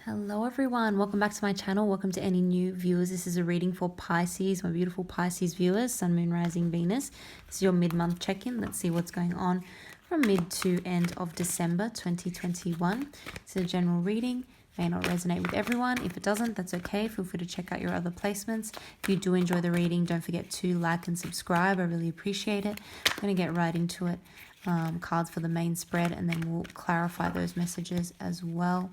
Hello everyone, welcome back to my channel. Welcome to any new viewers. This is a reading for Pisces, my beautiful Pisces viewers, Sun, Moon, Rising, Venus. This is your mid-month check-in. Let's see what's going on from mid to end of December 2021. It's a general reading. May not resonate with everyone. If it doesn't, that's okay. Feel free to check out your other placements. If you do enjoy the reading, don't forget to like and subscribe. I really appreciate it. I'm going to get right into it. Cards for the main spread, and then we'll clarify those messages as well.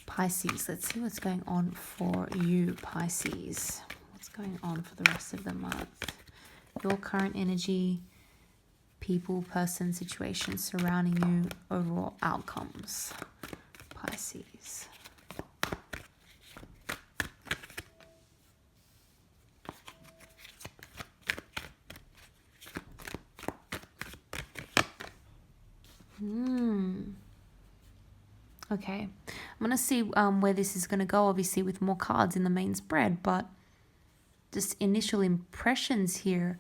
Pisces, let's see what's going on for you, Pisces. What's going on for the rest of the month? Your current energy, people, person, situation surrounding you, overall outcomes. Pisces. Okay, I'm going to see where this is going to go, obviously, with more cards in the main spread, but just initial impressions here,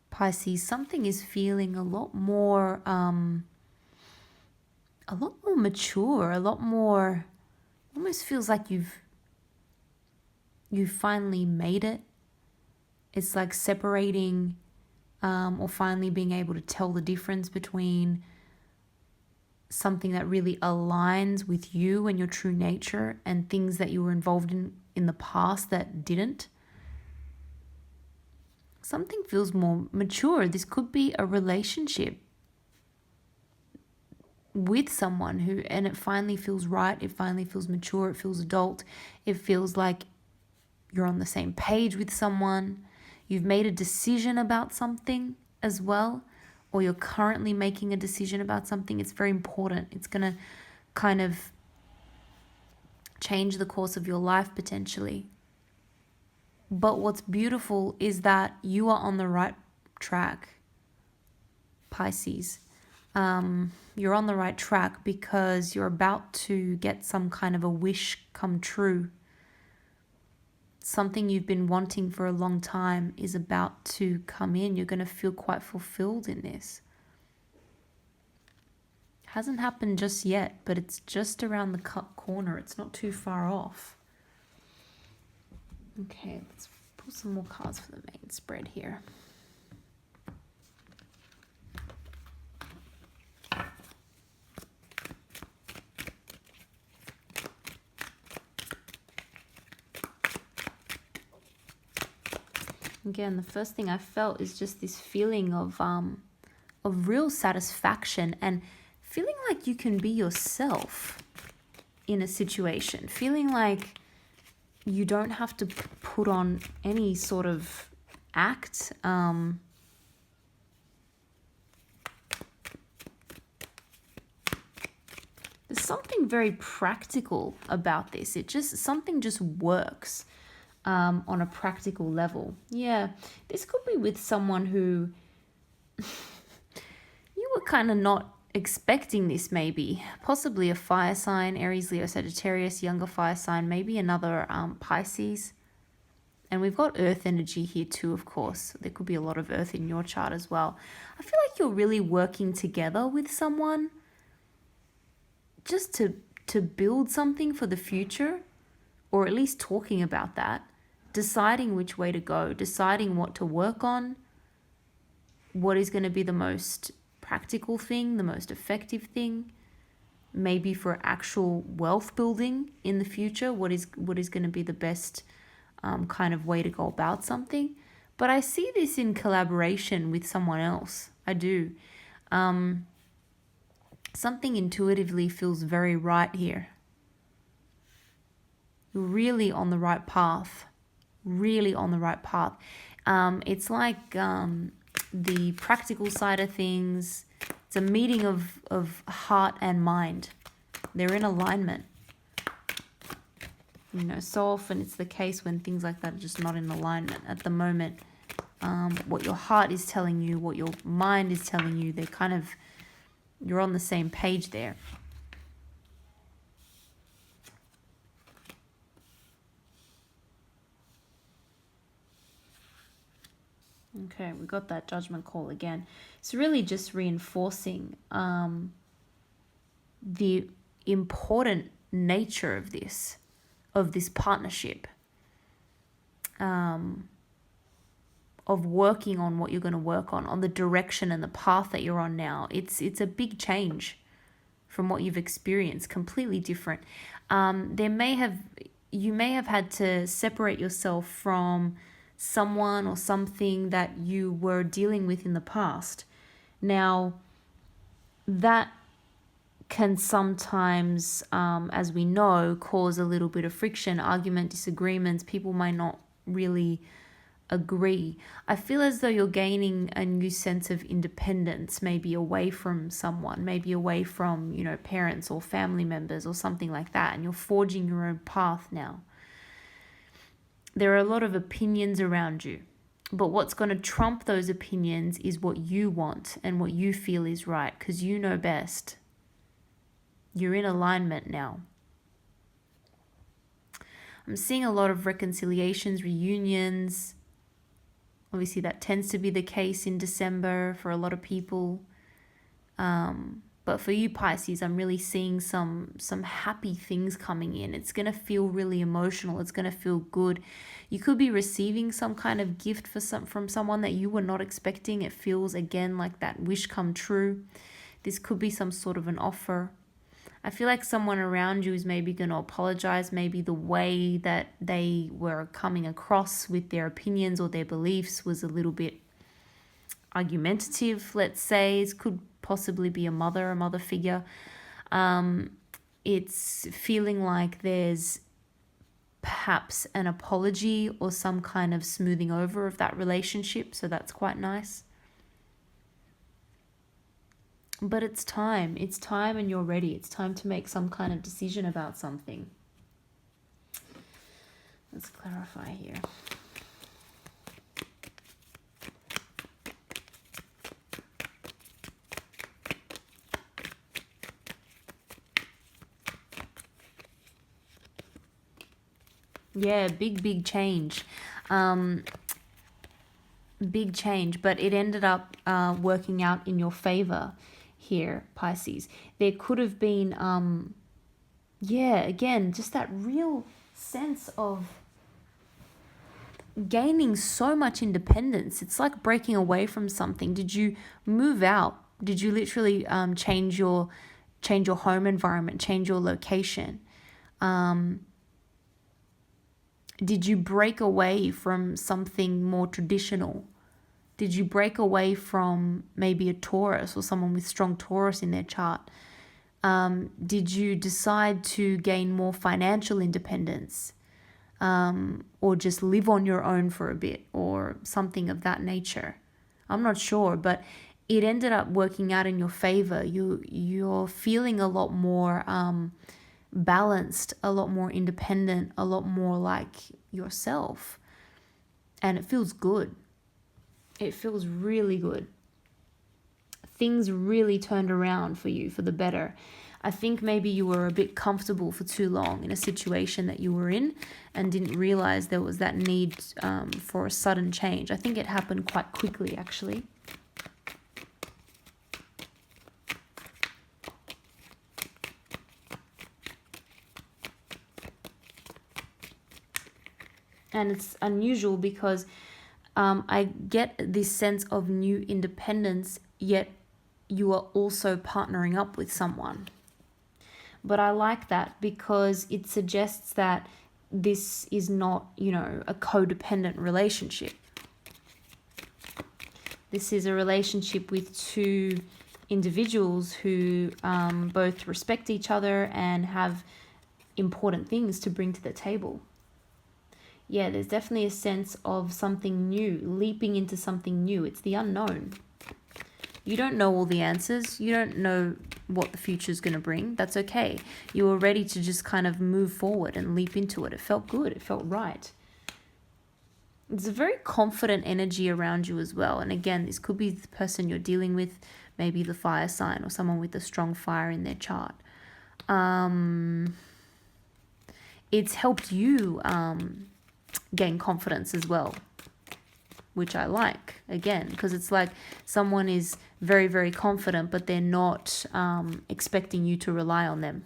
Pisces, something is feeling a lot more mature, a lot more, almost feels like you've finally made it. It's like separating or finally being able to tell the difference between something that really aligns with you and your true nature and things that you were involved in the past that didn't. Something feels more mature. This could be a relationship with someone and it finally feels right. It finally feels mature. It feels adult. It feels like you're on the same page with someone. You've made a decision about something as well, or you're currently making a decision about something. It's very important. It's going to kind of change the course of your life potentially. But what's beautiful is that you are on the right track, Pisces. You're on the right track because you're about to get some kind of a wish come true. Something you've been wanting for a long time is about to come in. You're going to feel quite fulfilled in this. Hasn't happened just yet, but it's just around the corner. It's not too far off. Okay, let's pull some more cards for the main spread here. Again, the first thing I felt is just this feeling of real satisfaction and feeling like you can be yourself in a situation. Feeling like you don't have to put on any sort of act. There's something very practical about this. Something just works. On a practical level. Yeah, this could be with someone who you were kind of not expecting this, maybe. Possibly a fire sign, Aries, Leo, Sagittarius, younger fire sign, maybe another Pisces. And we've got earth energy here too, of course. There could be a lot of earth in your chart as well. I feel like you're really working together with someone just to build something for the future, or at least talking about that. Deciding which way to go, deciding what to work on, what is going to be the most practical thing, the most effective thing, maybe for actual wealth building in the future, what is going to be the best kind of way to go about something. But I see this in collaboration with someone else. I do. Something intuitively feels very right here. You're really on the right path. Really on the right path. It's like the practical side of things. It's a meeting of heart and mind. They're in alignment. You know, so often it's the case when things like that are just not in alignment at the moment. What your heart is telling you, what your mind is telling you, you're on the same page there. Okay, we got that judgment call again. It's really just reinforcing the important nature of this partnership, of working on what you're going to work on the direction and the path that you're on now. It's a big change from what you've experienced, completely different. You may have had to separate yourself from someone or something that you were dealing with in the past. Now, that can sometimes, as we know, cause a little bit of friction, argument, disagreements. People might not really agree. I feel as though you're gaining a new sense of independence, maybe away from someone, maybe away from, parents or family members or something like that, and you're forging your own path now. There are a lot of opinions around you, but what's going to trump those opinions is what you want and what you feel is right, because you know best. You're in alignment now. I'm seeing a lot of reconciliations, reunions. Obviously, that tends to be the case in December for a lot of people. But for you, Pisces, I'm really seeing some happy things coming in. It's going to feel really emotional. It's going to feel good. You could be receiving some kind of gift from someone that you were not expecting. It feels, again, like that wish come true. This could be some sort of an offer. I feel like someone around you is maybe going to apologize. Maybe the way that they were coming across with their opinions or their beliefs was a little bit argumentative, let's say. It could possibly be a mother figure. It's feeling like there's perhaps an apology or some kind of smoothing over of that relationship. So that's quite nice. But it's time and you're ready. It's time to make some kind of decision about something. Let's clarify here. Yeah, big change. Big change, but it ended up working out in your favor here, Pisces. There could have been, again, just that real sense of gaining so much independence. It's like breaking away from something. Did you move out? Did you literally change your home environment, change your location? Did you break away from something more traditional? Did you break away from maybe a Taurus or someone with strong Taurus in their chart? Did you decide to gain more financial independence? Or just live on your own for a bit or something of that nature? I'm not sure, but it ended up working out in your favor. You're feeling a lot more balanced, a lot more independent, a lot more like yourself. And it feels good. It feels really good. Things really turned around for you for the better. I think maybe you were a bit comfortable for too long in a situation that you were in and didn't realize there was that need for a sudden change. I think it happened quite quickly, actually. And it's unusual because I get this sense of new independence, yet you are also partnering up with someone. But I like that because it suggests that this is not, a codependent relationship. This is a relationship with two individuals who both respect each other and have important things to bring to the table. Yeah, there's definitely a sense of something new, leaping into something new. It's the unknown. You don't know all the answers. You don't know what the future is going to bring. That's okay. You were ready to just kind of move forward and leap into it. It felt good. It felt right. There's a very confident energy around you as well. And again, this could be the person you're dealing with, maybe the fire sign or someone with a strong fire in their chart. It's helped you gain confidence as well, which I like, again, because it's like someone is very, very confident, but they're not expecting you to rely on them.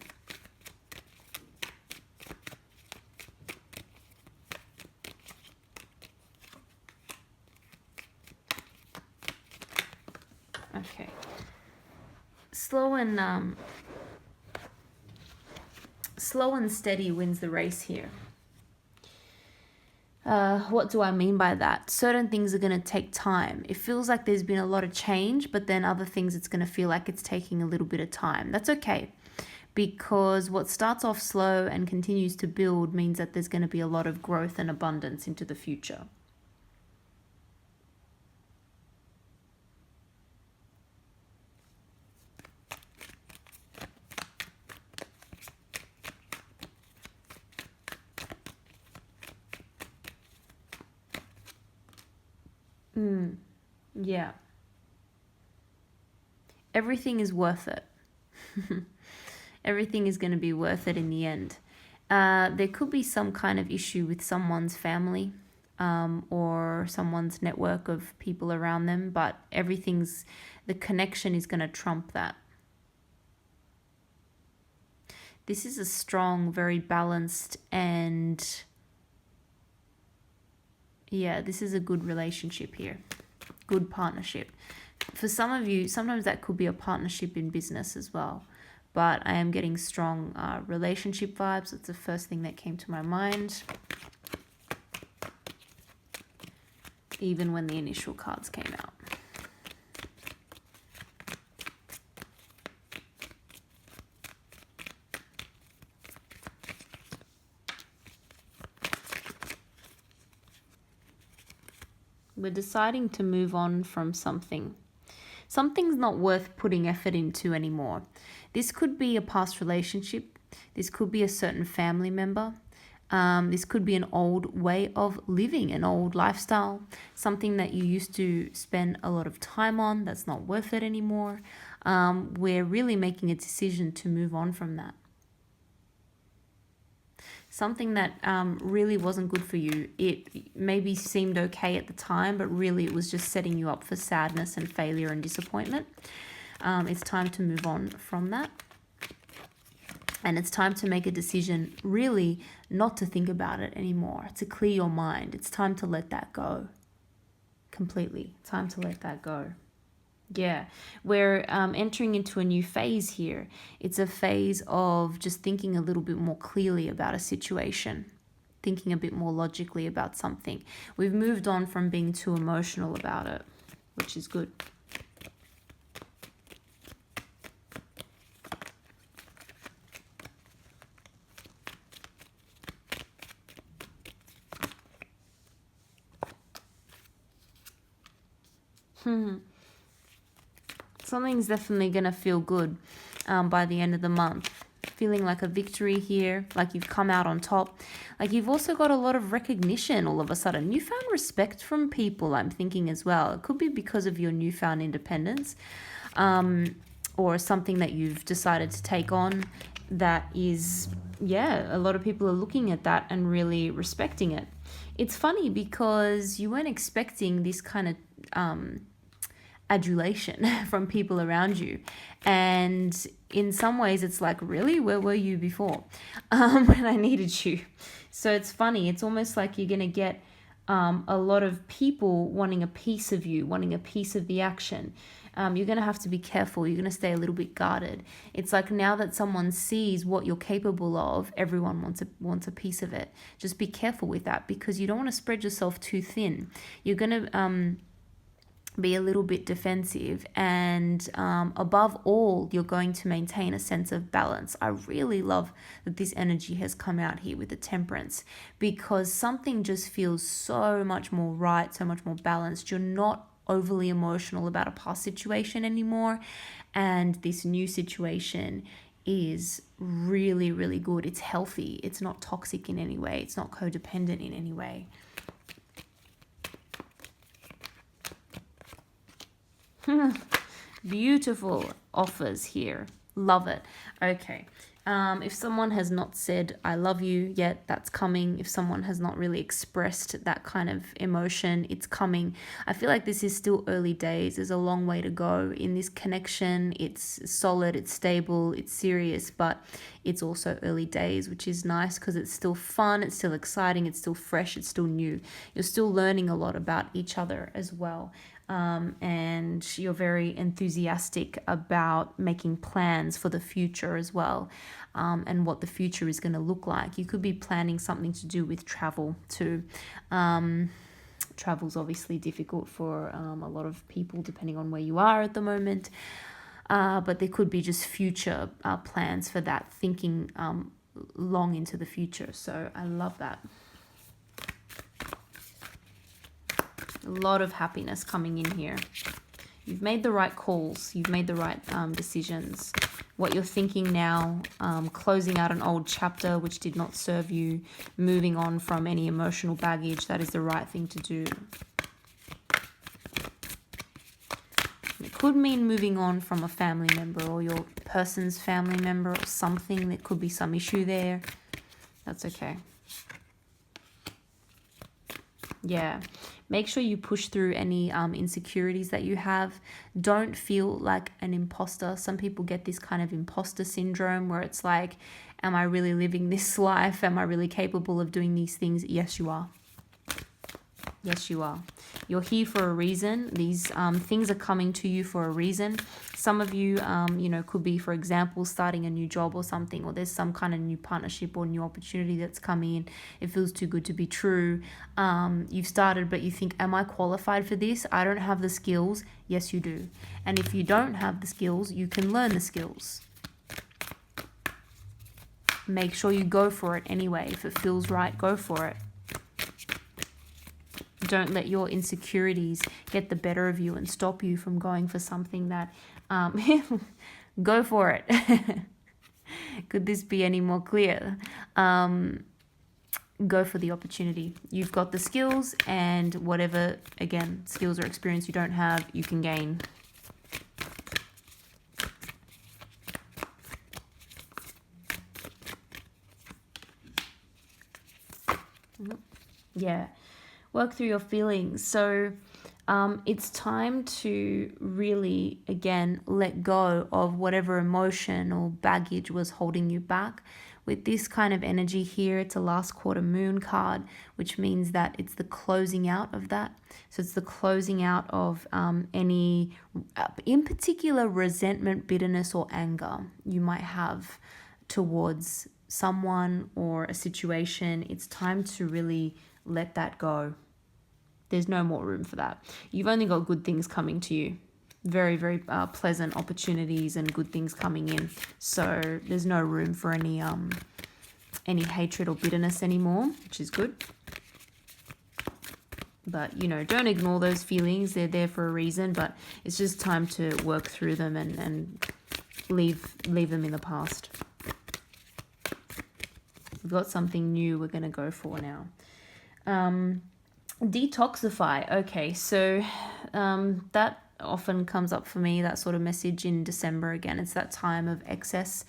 and steady wins the race here. What do I mean by that? Certain things are going to take time. It feels like there's been a lot of change, but then other things it's going to feel like it's taking a little bit of time. That's okay, because what starts off slow and continues to build means that there's going to be a lot of growth and abundance into the future. Yeah. Everything is worth it. Everything is going to be worth it in the end. There could be some kind of issue with someone's family, or someone's network of people around them, but the connection is going to trump that. This is a strong, very balanced, and yeah, this is a good relationship here. Good partnership. For some of you, sometimes that could be a partnership in business as well. But I am getting strong relationship vibes. That's the first thing that came to my mind. Even when the initial cards came out. We're deciding to move on from something. Something's not worth putting effort into anymore. This could be a past relationship. This could be a certain family member. This could be an old way of living, an old lifestyle, something that you used to spend a lot of time on that's not worth it anymore. We're really making a decision to move on from that. Something that really wasn't good for you. It maybe seemed okay at the time, but really it was just setting you up for sadness and failure and disappointment. It's time to move on from that. And it's time to make a decision really not to think about it anymore, to clear your mind. It's time to let that go. Completely. Time to let that go. Yeah, we're entering into a new phase here. It's a phase of just thinking a little bit more clearly about a situation, thinking a bit more logically about something. We've moved on from being too emotional about it, which is good. Something's definitely going to feel good by the end of the month. Feeling like a victory here, like you've come out on top. Like you've also got a lot of recognition all of a sudden. Newfound respect from people, I'm thinking as well. It could be because of your newfound independence, or something that you've decided to take on that is, a lot of people are looking at that and really respecting it. It's funny because you weren't expecting this kind of adulation from people around you, and in some ways it's like, really, where were you before when I needed you? So it's funny, it's almost like you're gonna get a lot of people wanting a piece of you, wanting a piece of the action. You're gonna have to be careful. You're gonna stay a little bit guarded. It's like now that someone sees what you're capable of, everyone wants a piece of it. Just be careful with that, because you don't want to spread yourself too thin. You're gonna be a little bit defensive, and above all, you're going to maintain a sense of balance. I really love that this energy has come out here with the Temperance, because something just feels so much more right, so much more balanced. You're not overly emotional about a past situation anymore, and this new situation is really, really good. It's healthy. It's not toxic in any way. It's not codependent in any way. Beautiful offers here. Love it. Okay. If someone has not said I love you yet, that's coming. If someone has not really expressed that kind of emotion, it's coming. I feel like this is still early days. There's a long way to go in this connection. It's solid, it's stable, it's serious, but it's also early days, which is nice because it's still fun, it's still exciting, it's still fresh, it's still new. You're still learning a lot about each other as well. and you're very enthusiastic about making plans for the future as well, and what the future is going to look like. You could be planning something to do with travel too. Travel's obviously difficult for a lot of people depending on where you are at the moment, but there could be just future plans for that, thinking long into the future. So I love that. A lot of happiness coming in here. You've made the right calls. You've made the right decisions. What you're thinking now, closing out an old chapter which did not serve you, moving on from any emotional baggage, that is the right thing to do. It could mean moving on from a family member or your person's family member or something. There could be some issue there. That's okay. Yeah. Make sure you push through any insecurities that you have. Don't feel like an imposter. Some people get this kind of imposter syndrome where it's like, am I really living this life? Am I really capable of doing these things? Yes, you are. Yes, you are. You're here for a reason. These things are coming to you for a reason. Some of you, could be, for example, starting a new job or something, or there's some kind of new partnership or new opportunity that's coming in. It feels too good to be true. You've started, but you think, am I qualified for this? I don't have the skills. Yes, you do. And if you don't have the skills, you can learn the skills. Make sure you go for it anyway. If it feels right, go for it. Don't let your insecurities get the better of you and stop you from going for something that, go for it. Could this be any more clear? Go for the opportunity. You've got the skills, and whatever, again, skills or experience you don't have, you can gain. Yeah. Work through your feelings. So it's time to really, again, let go of whatever emotion or baggage was holding you back. With this kind of energy here, it's a last quarter moon card, which means that it's the closing out of that. So it's the closing out of any, in particular, resentment, bitterness, or anger you might have towards someone or a situation. It's time to really let that go. There's no more room for that. You've only got good things coming to you. Very, very pleasant opportunities and good things coming in. So there's no room for any hatred or bitterness anymore, which is good. But, don't ignore those feelings. They're there for a reason, but it's just time to work through them and leave them in the past. We've got something new we're going to go for now. Detoxify. Okay, so that often comes up for me, that sort of message in December. Again, it's that time of excess.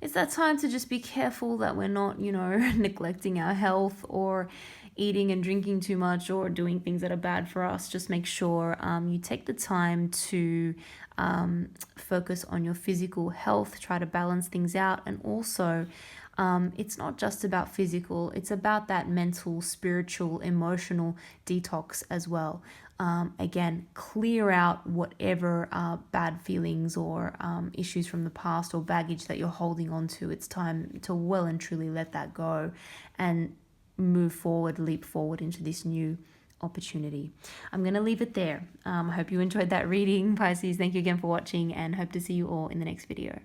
It's that time to just be careful that we're not, neglecting our health or eating and drinking too much or doing things that are bad for us. Just make sure you take the time to focus on your physical health, try to balance things out, and also it's not just about physical, it's about that mental, spiritual, emotional detox as well. Again, clear out whatever bad feelings or issues from the past or baggage that you're holding on to. It's time to well and truly let that go and move forward, leap forward into this new opportunity. I'm going to leave it there. I hope you enjoyed that reading, Pisces. Thank you again for watching, and hope to see you all in the next video.